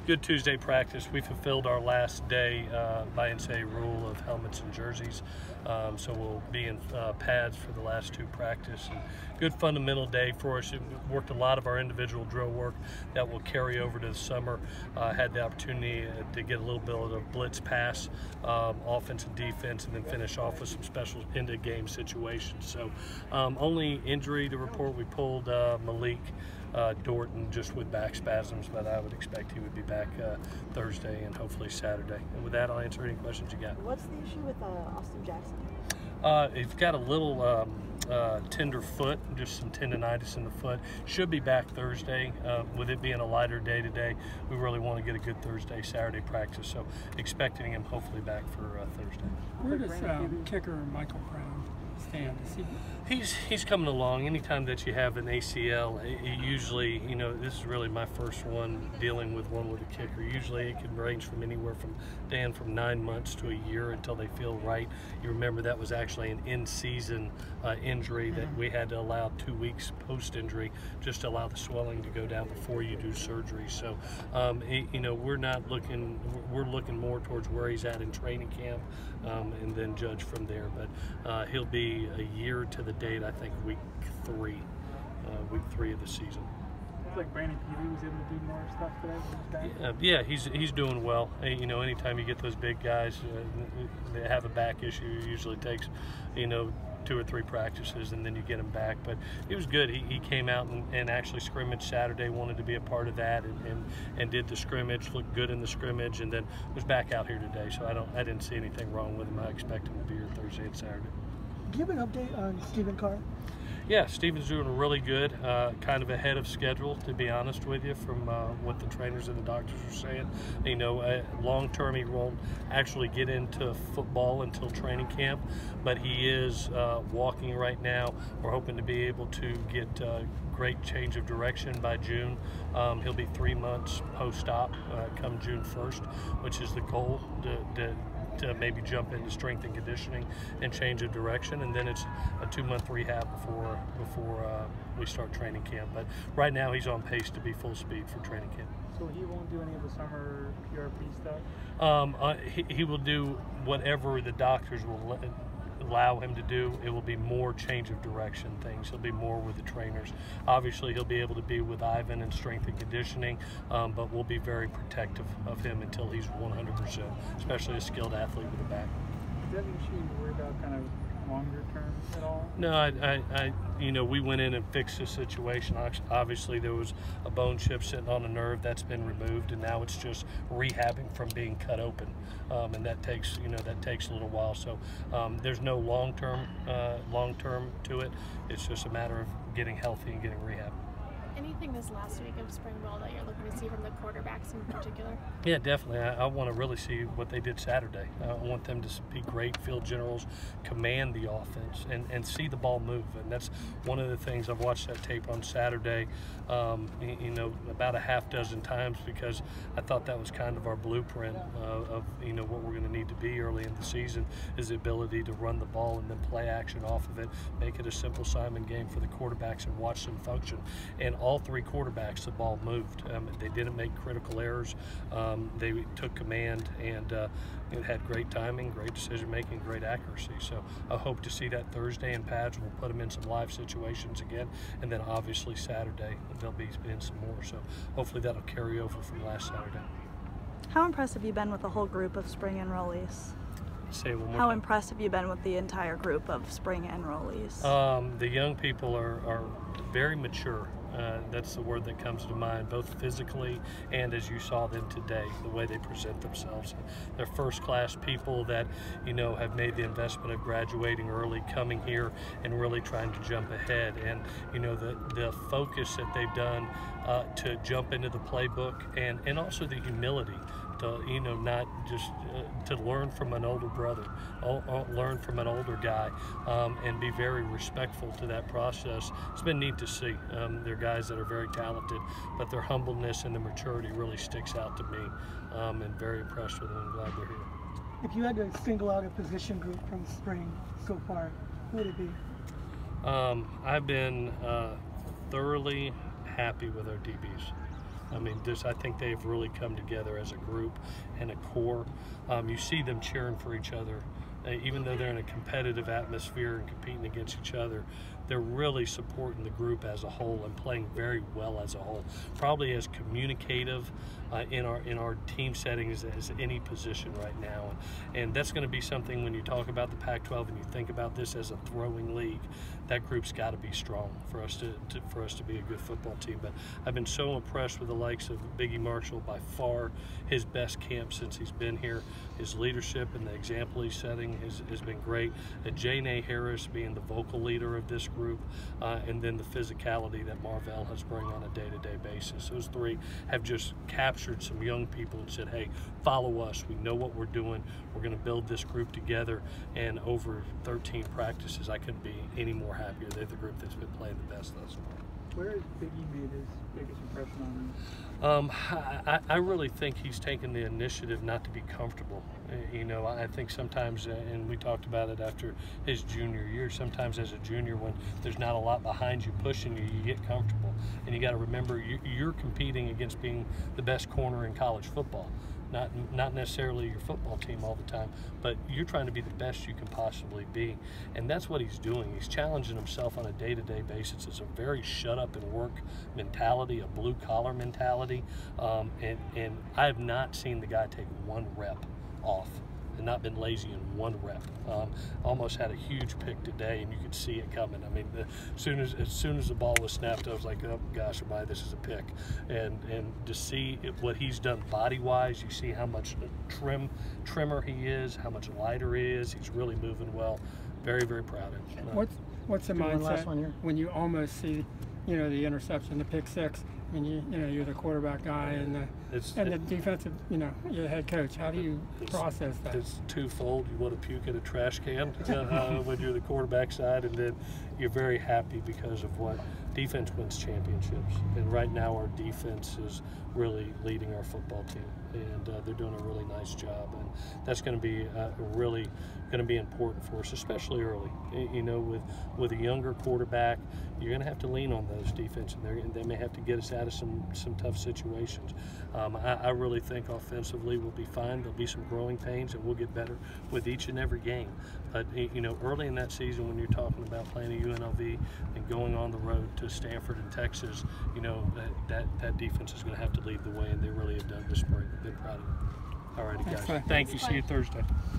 Good Tuesday practice. We fulfilled our last day by NCAA rule of helmets and jerseys. So we'll be in pads for the last two practices. Good fundamental day for us. It worked a lot of our individual drill work that will carry over to the summer. Had the opportunity to get a little bit of a blitz pass, offense and defense, and then finish off with some special end-of-game situations. So only injury to report, we pulled Malik Dorton just with back spasms, but I would expect he would be back Thursday and hopefully Saturday. And with that, I'll answer any questions you got. What's the issue with Austin Jackson? He's got a little tender foot, just some tendonitis in the foot. Should be back Thursday. With it being a lighter day today, we really want to get a good Thursday, Saturday practice. So expecting him hopefully back for Thursday. Where does kicker Michael Brown stand? He's coming along. Anytime that you have an ACL, it usually, this is really my first one dealing with one with a kicker. Usually it can range from anywhere from 9 months to a year until they feel right. You remember that was actually an in-season injury that we had to allow 2 weeks post-injury just to allow the swelling to go down before you do surgery. So, we're looking more towards where he's at in training camp and then judge from there. But he'll be a year to the date, I think week three of the season. It's like Brandon Peavy was able to do more stuff today. Yeah, he's doing well. Anytime you get those big guys that have a back issue, it usually takes 2 or 3 practices and then you get him back. But it was good. He came out and actually scrimmaged Saturday, wanted to be a part of that, and did the scrimmage, looked good in the scrimmage, and then was back out here today. So I didn't see anything wrong with him. I expect him to be here Thursday and Saturday. Do you have an update on Stephen Carr? Yeah, Steven's doing really good, kind of ahead of schedule, to be honest with you, from what the trainers and the doctors are saying. Long term he won't actually get into football until training camp, but he is walking right now. We're hoping to be able to get great change of direction by June. He'll be 3 months post-op come June 1st, which is the goal, to maybe jump into strength and conditioning and change of direction, and then it's a 2-month rehab before we start training camp. But right now he's on pace to be full speed for training camp. So he won't do any of the summer PRP stuff? He will do whatever the doctors will allow him to do. It will be more change of direction things. He'll be more with the trainers. Obviously he'll be able to be with Ivan in strength and conditioning, but we'll be very protective of him until he's 100%, especially a skilled athlete with a back. Is that an issue you worry about kind of longer term at all? No, we went in and fixed the situation. Obviously there was a bone chip sitting on a nerve that's been removed, and now it's just rehabbing from being cut open, and that takes a little while. So there's no long term to it. It's just a matter of getting healthy and getting rehab. Anything this last week of spring ball that you're looking to see from the quarterbacks in particular? Yeah, definitely. I want to really see what they did Saturday. I want them to be great field generals, command the offense, and see the ball move. And that's one of the things. I've watched that tape on Saturday, about a half dozen times, because I thought that was kind of our blueprint of what we're going to need to be early in the season, is the ability to run the ball and then play action off of it, make it a simple Simon game for the quarterbacks and watch them function. And all 3 quarterbacks, the ball moved. They didn't make critical errors. They took command and it had great timing, great decision making, great accuracy. So I hope to see that Thursday in pads. We'll put them in some live situations again, and then obviously Saturday they'll be in some more. So hopefully that'll carry over from last Saturday. How impressed have you been with the whole group of spring enrollees? Say it one more How time. impressed have you been with the entire group of spring enrollees? The young people are very mature. That's the word that comes to mind, both physically and as you saw them today, the way they present themselves. They're first-class people that, have made the investment of graduating early, coming here, and really trying to jump ahead. And, the focus that they've done to jump into the playbook, and also the humility to, not just to learn from an older brother, learn from an older guy, and be very respectful to that process. It's been neat to see. They're guys that are very talented, but their humbleness and their maturity really sticks out to me, and very impressed with them. I'm glad they're here. If you had to single out a position group from spring so far, who would it be? I've been thoroughly happy with our DBs. I mean, I think they've really come together as a group and a core. You see them cheering for each other. Even though they're in a competitive atmosphere and competing against each other, they're really supporting the group as a whole and playing very well as a whole. Probably as communicative in our team settings as any position right now, and that's going to be something when you talk about the Pac-12 and you think about this as a throwing league. That group's got to be strong for us to be a good football team. But I've been so impressed with the likes of Biggie Marshall, by far his best camp since he's been here. His leadership and the example he's setting has been great. Janae Harris being the vocal leader of this group, and then the physicality that Marvell has bring on a day-to-day basis. Those three have just captured some young people and said, hey, follow us. We know what we're doing. We're going to build this group together. And over 13 practices, I couldn't be any more happier. They're the group that's been playing the best thus far. Where has Biggie made his biggest impression on you? I really think he's taken the initiative not to be comfortable. You know, I think sometimes, and we talked about it after his junior year, sometimes as a junior when there's not a lot behind you pushing you, you get comfortable. And you got to remember you're competing against being the best corner in college football. Not necessarily your football team all the time, but you're trying to be the best you can possibly be. And that's what he's doing. He's challenging himself on a day-to-day basis. It's a very shut-up-and-work mentality, a blue-collar mentality. And I have not seen the guy take one rep off and not been lazy in one rep. Almost had a huge pick today, and you could see it coming. I mean, as soon as the ball was snapped, I was like, oh gosh, this is a pick. And to see what he's done body-wise, you see how much trimmer he is, how much lighter he is. He's really moving well. Very, very proud of him. What's the mindset when you almost see, the interception, the pick six? I mean, you're the quarterback guy and the defensive, you're the head coach. How do you process that? It's twofold. You want to puke in a trash can when you're the quarterback side, and then you're very happy because of what defense wins championships. And right now our defense is really leading our football team, and they're doing a really nice job. And that's going to be really going to be important for us, especially early. With a younger quarterback, you're going to have to lean on those defense, and they may have to get us out of some tough situations. I really think offensively we'll be fine. There'll be some growing pains, and we'll get better with each and every game. But early in that season, when you're talking about playing a UNLV and going on the road to Stanford and Texas, that defense is going to have to lead the way, and they really have done this spring. I've been proud of them. All righty, guys. Thank you. See you Thursday.